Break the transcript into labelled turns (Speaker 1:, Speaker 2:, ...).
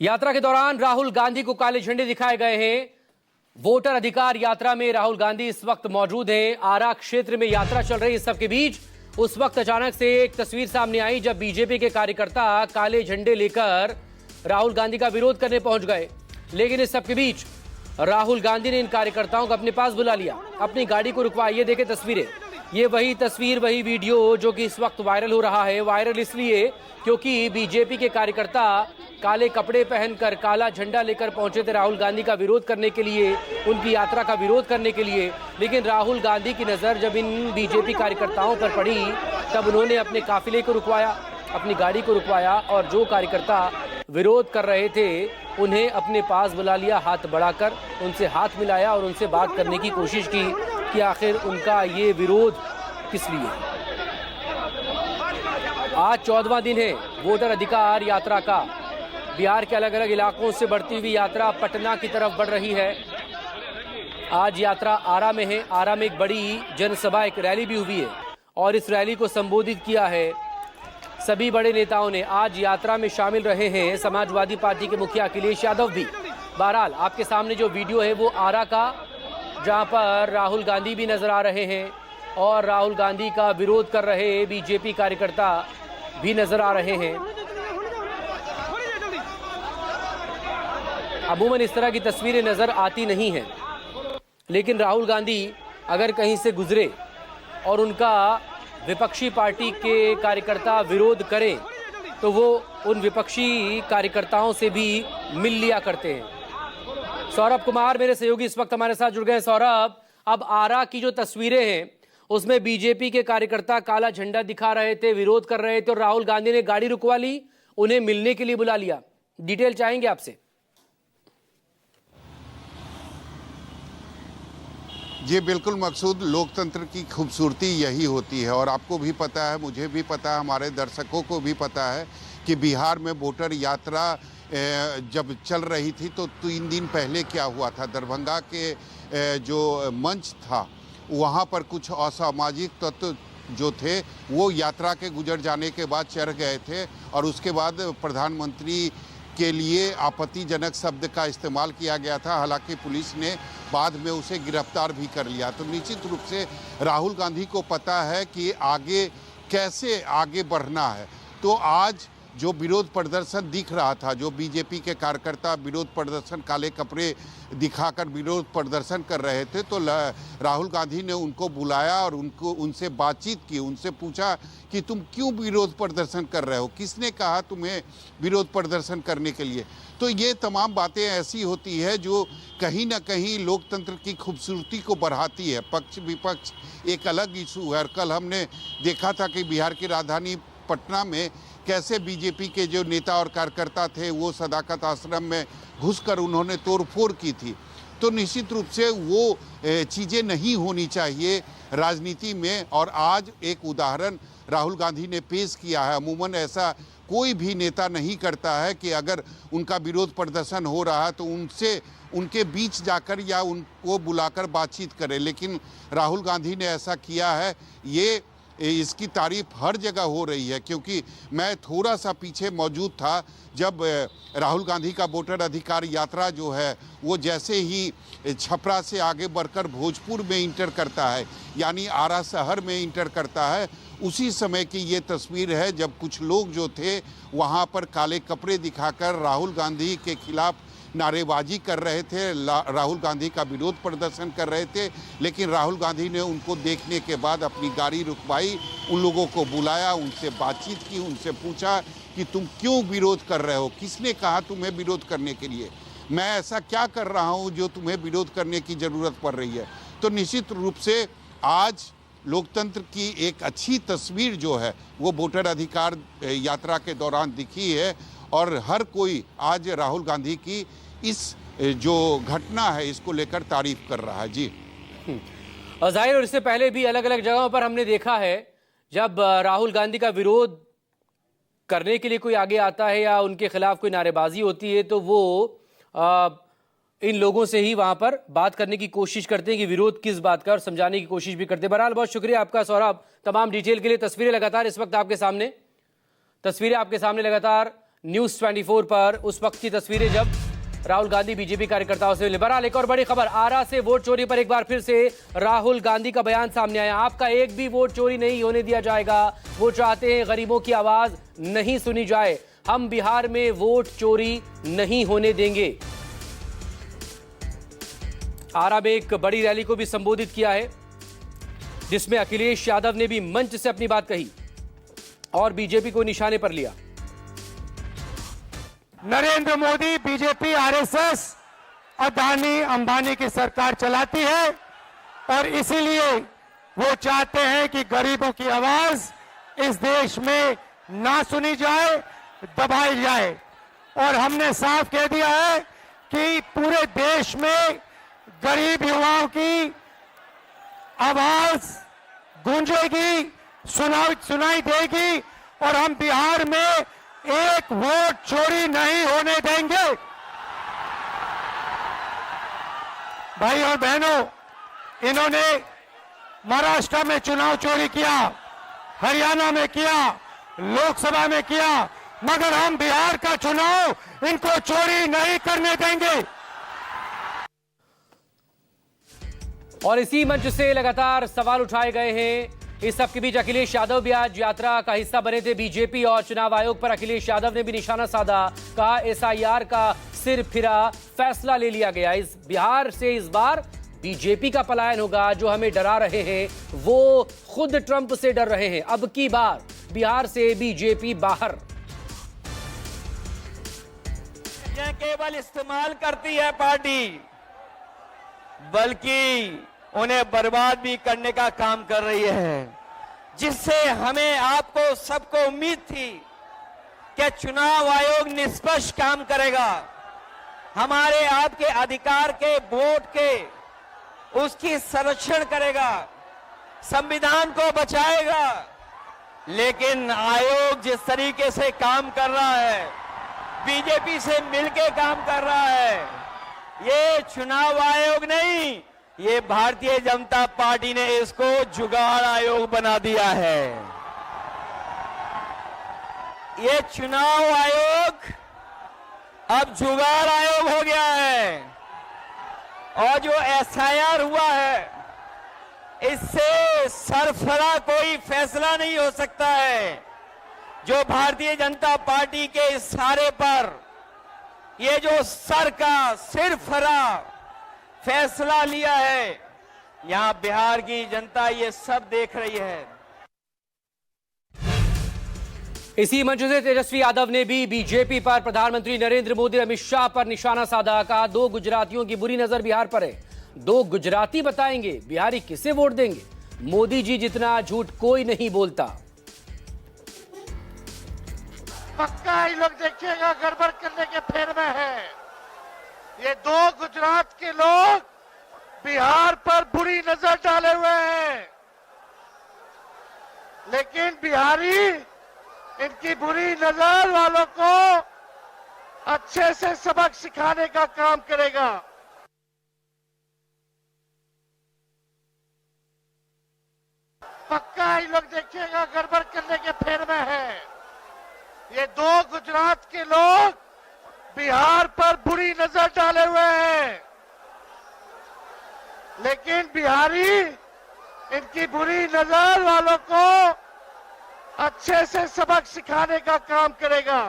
Speaker 1: यात्रा के दौरान राहुल गांधी को काले झंडे दिखाए गए हैं। वोटर अधिकार यात्रा में राहुल गांधी इस वक्त मौजूद हैं। आरा क्षेत्र में यात्रा चल रही है। इस सबके बीच उस वक्त अचानक से एक तस्वीर सामने आई जब बीजेपी के कार्यकर्ता काले झंडे लेकर राहुल गांधी का विरोध करने पहुंच गए। लेकिन इस सबके बीच राहुल गांधी ने इन कार्यकर्ताओं को अपने पास बुला लिया, अपनी गाड़ी को रुकवाया। ये देखें तस्वीरें, ये वही तस्वीर, वही वीडियो जो कि इस वक्त वायरल हो रहा है। वायरल इसलिए क्योंकि बीजेपी के कार्यकर्ता काले कपड़े पहनकर काला झंडा लेकर पहुंचे थे राहुल गांधी का विरोध करने के लिए, उनकी यात्रा का विरोध करने के लिए। लेकिन राहुल गांधी की नज़र जब इन बीजेपी कार्यकर्ताओं पर पड़ी तब उन्होंने अपने काफिले को रुकवाया, अपनी गाड़ी को रुकवाया और जो कार्यकर्ता विरोध कर रहे थे उन्हें अपने पास बुला लिया, हाथ बढ़ाकर उनसे हाथ मिलाया और उनसे बात करने की कोशिश की कि आखिर उनका ये विरोध किस लिए। आज 14वां दिन है वोटर अधिकार यात्रा का। बिहार के अलग अलग इलाकों से बढ़ती हुई यात्रा पटना की तरफ बढ़ रही है। आज यात्रा आरा में है। आरा में एक बड़ी जनसभा, एक रैली भी हुई है और इस रैली को संबोधित किया है सभी बड़े नेताओं ने। आज यात्रा में शामिल रहे हैं समाजवादी पार्टी के मुखिया अखिलेश यादव भी। बहरहाल आपके सामने जो वीडियो है वो आरा का, जहां पर राहुल गांधी भी नजर आ रहे हैं और राहुल गांधी का विरोध कर रहे बीजेपी कार्यकर्ता भी नजर आ रहे हैं। अमूमन इस तरह की तस्वीरें नजर आती नहीं हैं, लेकिन राहुल गांधी अगर कहीं से गुजरे और उनका विपक्षी पार्टी के कार्यकर्ता विरोध करें तो वो उन विपक्षी कार्यकर्ताओं से भी मिल लिया करते हैं। सौरभ कुमार मेरे सहयोगी इस वक्त हमारे साथ जुड़ गए। सौरभ, अब आरा की जो तस्वीरें हैं उसमें बीजेपी के कार्यकर्ता काला झंडा दिखा रहे थे, विरोध कर रहे थे और राहुल गांधी ने गाड़ी रुकवा ली, उन्हें मिलने के लिए बुला लिया। डिटेल चाहेंगे आपसे।
Speaker 2: जी बिल्कुल मकसूद, लोकतंत्र की खूबसूरती यही होती है और आपको भी पता है, मुझे भी पता है, हमारे दर्शकों को भी पता है कि बिहार में वोटर यात्रा जब चल रही थी तो 3 दिन पहले क्या हुआ था। दरभंगा के जो मंच था वहाँ पर कुछ असामाजिक तत्व जो थे वो यात्रा के गुजर जाने के बाद चढ़ गए थे और उसके बाद प्रधानमंत्री के लिए आपत्तिजनक शब्द का इस्तेमाल किया गया था। हालांकि पुलिस ने बाद में उसे गिरफ्तार भी कर लिया। तो निश्चित रूप से राहुल गांधी को पता है कि आगे कैसे आगे बढ़ना है। तो आज जो विरोध प्रदर्शन दिख रहा था, जो बीजेपी के कार्यकर्ता विरोध प्रदर्शन काले कपड़े दिखाकर विरोध प्रदर्शन कर रहे थे, तो राहुल गांधी ने उनको बुलाया और उनसे बातचीत की, उनसे पूछा कि तुम क्यों विरोध प्रदर्शन कर रहे हो, किसने कहा तुम्हें विरोध प्रदर्शन करने के लिए। तो ये तमाम बातें ऐसी होती है जो कहीं ना कहीं लोकतंत्र की खूबसूरती को बढ़ाती है। पक्ष विपक्ष एक अलग इशू है। कल हमने देखा था कि बिहार की राजधानी पटना में कैसे बीजेपी के जो नेता और कार्यकर्ता थे वो सदाकत आश्रम में घुसकर उन्होंने तोड़फोड़ की थी। तो निश्चित रूप से वो चीज़ें नहीं होनी चाहिए राजनीति में और आज एक उदाहरण राहुल गांधी ने पेश किया है। अमूमन ऐसा कोई भी नेता नहीं करता है कि अगर उनका विरोध प्रदर्शन हो रहा है तो उनसे उनके बीच जाकर या उनको बुलाकर बातचीत करें, लेकिन राहुल गांधी ने ऐसा किया है। ये इसकी तारीफ हर जगह हो रही है, क्योंकि मैं थोड़ा सा पीछे मौजूद था जब राहुल गांधी का वोटर अधिकार यात्रा जो है वो जैसे ही छपरा से आगे बढ़कर भोजपुर में इंटर करता है, यानी आरा शहर में इंटर करता है, उसी समय की ये तस्वीर है जब कुछ लोग जो थे वहाँ पर काले कपड़े दिखाकर राहुल गांधी के खिलाफ नारेबाजी कर रहे थे, राहुल गांधी का विरोध प्रदर्शन कर रहे थे। लेकिन राहुल गांधी ने उनको देखने के बाद अपनी गाड़ी रुकवाई, उन लोगों को बुलाया, उनसे बातचीत की, उनसे पूछा कि तुम क्यों विरोध कर रहे हो, किसने कहा तुम्हें विरोध करने के लिए, मैं ऐसा क्या कर रहा हूं जो तुम्हें विरोध करने की ज़रूरत पड़ रही है। तो निश्चित रूप से आज लोकतंत्र की एक अच्छी तस्वीर जो है वो वोटर अधिकार यात्रा के दौरान दिखी है और हर कोई आज राहुल गांधी की इस जो घटना है इसको लेकर तारीफ कर रहा है। जी
Speaker 1: जाहिर, और इससे पहले भी अलग अलग जगहों पर हमने देखा है जब राहुल गांधी का विरोध करने के लिए कोई आगे आता है या उनके खिलाफ कोई नारेबाजी होती है तो वो इन लोगों से ही वहां पर बात करने की कोशिश करते हैं कि विरोध किस बात का, और समझाने की कोशिश भी करते हैं। बहरहाल बहुत शुक्रिया आपका सौरभ, तमाम डिटेल के लिए। तस्वीरें लगातार इस वक्त आपके सामने, तस्वीरें आपके सामने लगातार न्यूज 24 पर उस वक्त की तस्वीरें जब राहुल गांधी बीजेपी कार्यकर्ताओं से मिले। बहरहाल एक और बड़ी खबर, आरा से वोट चोरी पर एक बार फिर से राहुल गांधी का बयान सामने आया। आपका एक भी वोट चोरी नहीं होने दिया जाएगा। वो चाहते हैं गरीबों की आवाज नहीं सुनी जाए। हम बिहार में वोट चोरी नहीं होने देंगे। आरा में एक बड़ी रैली को भी संबोधित किया है, जिसमें अखिलेश यादव ने भी मंच से अपनी बात कही और बीजेपी को निशाने पर लिया।
Speaker 3: नरेंद्र मोदी, बीजेपी, आरएसएस, अदानी अंबानी की सरकार चलाती है और इसीलिए वो चाहते हैं कि गरीबों की आवाज इस देश में ना सुनी जाए, दबाई जाए। और हमने साफ कह दिया है कि पूरे देश में गरीब युवाओं की आवाज गूंजेगी, सुनाई देगी और हम बिहार में एक वोट चोरी नहीं होने देंगे। भाई और बहनों, इन्होंने महाराष्ट्र में चुनाव चोरी किया, हरियाणा में किया, लोकसभा में किया, मगर हम बिहार का चुनाव इनको चोरी नहीं करने देंगे।
Speaker 1: और इसी मंच से लगातार सवाल उठाए गए हैं। इस सब के बीच अखिलेश यादव भी आज यात्रा का हिस्सा बने थे। बीजेपी और चुनाव आयोग पर अखिलेश यादव ने भी निशाना साधा। कहा एसआईआर का सिर फिरा फैसला ले लिया गया। इस बिहार से इस बार बीजेपी का पलायन होगा। जो हमें डरा रहे हैं वो खुद ट्रंप से डर रहे हैं। अब की बार बिहार से बीजेपी बाहर।
Speaker 4: यह केवल इस्तेमाल करती है पार्टी, बल्कि उन्हें बर्बाद भी करने का काम कर रही है, जिससे हमें आपको सबको उम्मीद थी कि चुनाव आयोग निष्पक्ष काम करेगा, हमारे आपके अधिकार के वोट के उसकी संरक्षण करेगा, संविधान को बचाएगा। लेकिन आयोग जिस तरीके से काम कर रहा है, बीजेपी से मिलकर काम कर रहा है, ये चुनाव आयोग नहीं, ये भारतीय जनता पार्टी ने इसको जुगाड़ आयोग बना दिया है। ये चुनाव आयोग अब जुगाड़ आयोग हो गया है। और जो एसआईआर हुआ है, इससे सरफरा कोई फैसला नहीं हो सकता है। जो भारतीय जनता पार्टी के इशारे पर ये जो सर का सिरफरा फैसला लिया है, यहां बिहार की जनता ये सब देख रही है।
Speaker 1: इसी मंच से तेजस्वी यादव ने भी बीजेपी पर, प्रधानमंत्री नरेंद्र मोदी, अमित शाह पर निशाना साधा। कहा दो गुजरातियों की बुरी नजर बिहार पर है। दो गुजराती बताएंगे बिहारी किसे वोट देंगे। मोदी जी जितना झूठ कोई नहीं बोलता।
Speaker 3: पक्का ये लोग देखिएगा गड़बड़ करने के फेर में है। ये दो गुजरात के लोग बिहार पर बुरी नजर डाले हुए हैं, लेकिन बिहारी इनकी बुरी नजर वालों को अच्छे से सबक सिखाने का काम करेगा। पक्का ये लोग देखिएगा गड़बड़ करने के फेर में है। ये दो गुजरात के लोग बिहार पर बुरी नजर डाले हुए हैं, लेकिन बिहारी इनकी बुरी नजर वालों को अच्छे से सबक सिखाने का काम करेगा।